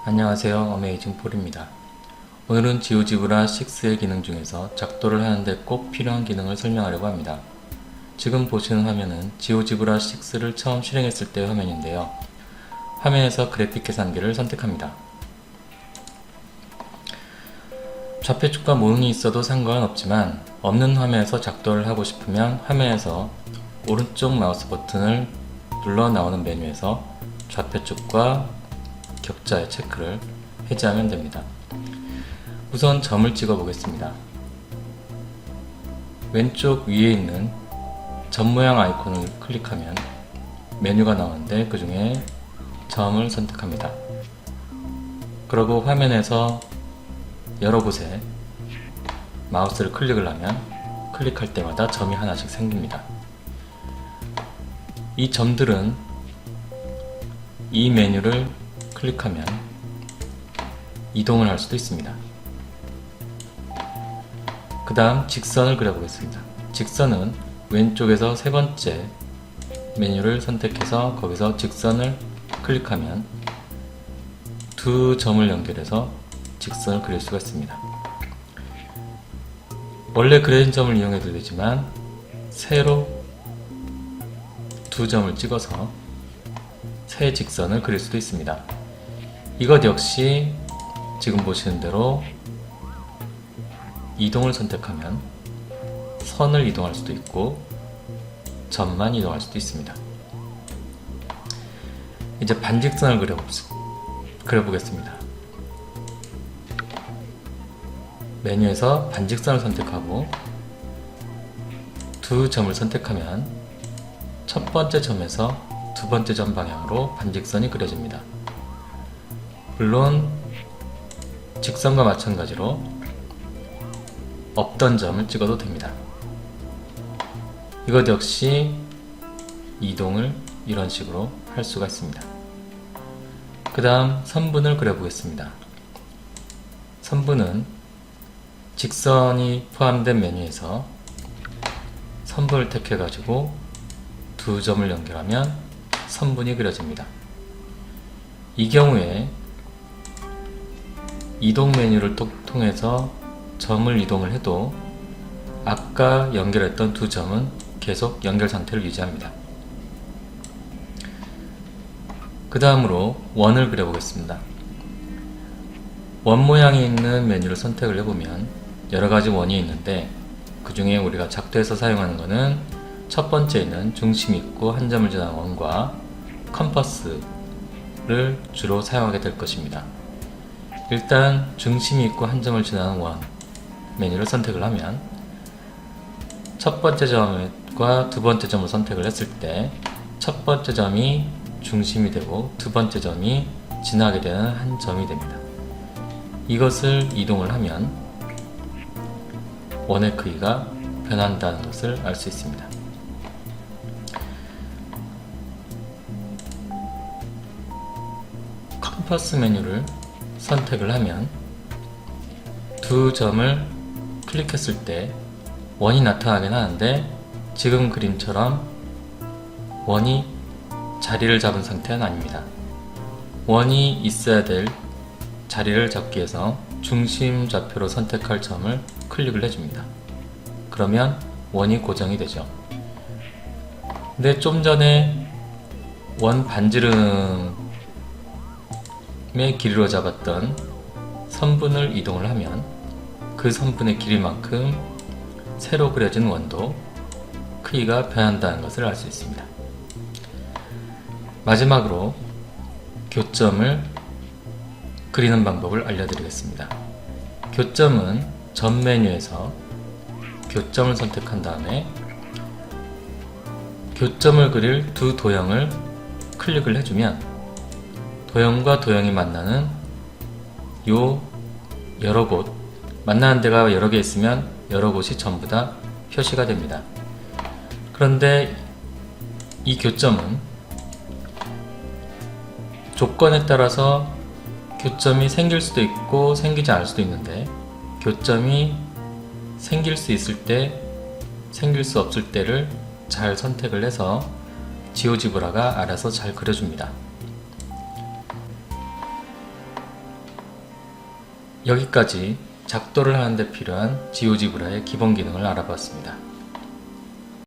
안녕하세요. 어메이징 폴입니다. 오늘은 지오지브라 6의 기능 중에서 작도를 하는데 꼭 필요한 기능을 설명하려고 합니다. 지금 보시는 화면은 지오지브라 6를 처음 실행했을 때의 화면인데요. 화면에서 그래픽 계산기를 선택합니다. 좌표축과 모음이 있어도 상관없지만 없는 화면에서 작도를 하고 싶으면 화면에서 오른쪽 마우스 버튼을 눌러 나오는 메뉴에서 좌표축과 격자의 체크를 해제하면 됩니다. 우선 점을 찍어 보겠습니다. 왼쪽 위에 있는 점 모양 아이콘을 클릭하면 메뉴가 나오는데 그 중에 점을 선택합니다. 그리고 화면에서 여러 곳에 마우스를 클릭을 하면 클릭할 때마다 점이 하나씩 생깁니다. 이 점들은 이 메뉴를 클릭하면 이동을 할 수도 있습니다. 그 다음 직선을 그려보겠습니다. 직선은 왼쪽에서 세 번째 메뉴를 선택해서 거기서 직선을 클릭하면 두 점을 연결해서 직선을 그릴 수가 있습니다. 원래 그려진 점을 이용해도 되지만 새로 두 점을 찍어서 새 직선을 그릴 수도 있습니다. 이것 역시 지금 보시는 대로 이동을 선택하면 선을 이동할 수도 있고 점만 이동할 수도 있습니다. 이제 반직선을 그려보겠습니다. 메뉴에서 반직선을 선택하고 두 점을 선택하면 첫 번째 점에서 두 번째 점 방향으로 반직선이 그려집니다. 물론 직선과 마찬가지로 없던 점을 찍어도 됩니다. 이것 역시 이동을 이런 식으로 할 수가 있습니다. 그 다음 선분을 그려보겠습니다. 선분은 직선이 포함된 메뉴에서 선분을 택해 가지고 두 점을 연결하면 선분이 그려집니다. 이 경우에 이동 메뉴를 통해서 점을 이동을 해도 아까 연결했던 두 점은 계속 연결 상태를 유지합니다. 그 다음으로 원을 그려보겠습니다. 원 모양이 있는 메뉴를 선택을 해보면 여러가지 원이 있는데 그 중에 우리가 작도에서 사용하는 것은 첫 번째는 중심이 있고 한 점을 지나는 원과 컴퍼스를 주로 사용하게 될 것입니다. 일단 중심이 있고 한 점을 지나는 원 메뉴를 선택을 하면 첫 번째 점과 두 번째 점을 선택을 했을 때 첫 번째 점이 중심이 되고 두 번째 점이 지나게 되는 한 점이 됩니다. 이것을 이동을 하면 원의 크기가 변한다는 것을 알 수 있습니다. 컴퍼스 메뉴를 선택을 하면 두 점을 클릭했을 때 원이 나타나긴 하는데 지금 그림처럼 원이 자리를 잡은 상태는 아닙니다. 원이 있어야 될 자리를 잡기 위해서 중심 좌표로 선택할 점을 클릭을 해줍니다. 그러면 원이 고정이 되죠. 근데 좀 전에 원 반지름의 길이로 잡았던 선분을 이동을 하면 그 선분의 길이만큼 새로 그려진 원도 크기가 변한다는 것을 알 수 있습니다. 마지막으로 교점을 그리는 방법을 알려드리겠습니다. 교점은 점 메뉴에서 교점을 선택한 다음에 교점을 그릴 두 도형을 클릭을 해주면 도형과 도형이 만나는 요 여러 곳 만나는 데가 여러 개 있으면 여러 곳이 전부 다 표시가 됩니다. 그런데 이 교점은 조건에 따라서 교점이 생길 수도 있고 생기지 않을 수도 있는데 교점이 생길 수 있을 때 생길 수 없을 때를 잘 선택을 해서 지오지브라가 알아서 잘 그려줍니다. 여기까지 작도를 하는데 필요한 지오지브라의 기본 기능을 알아봤습니다.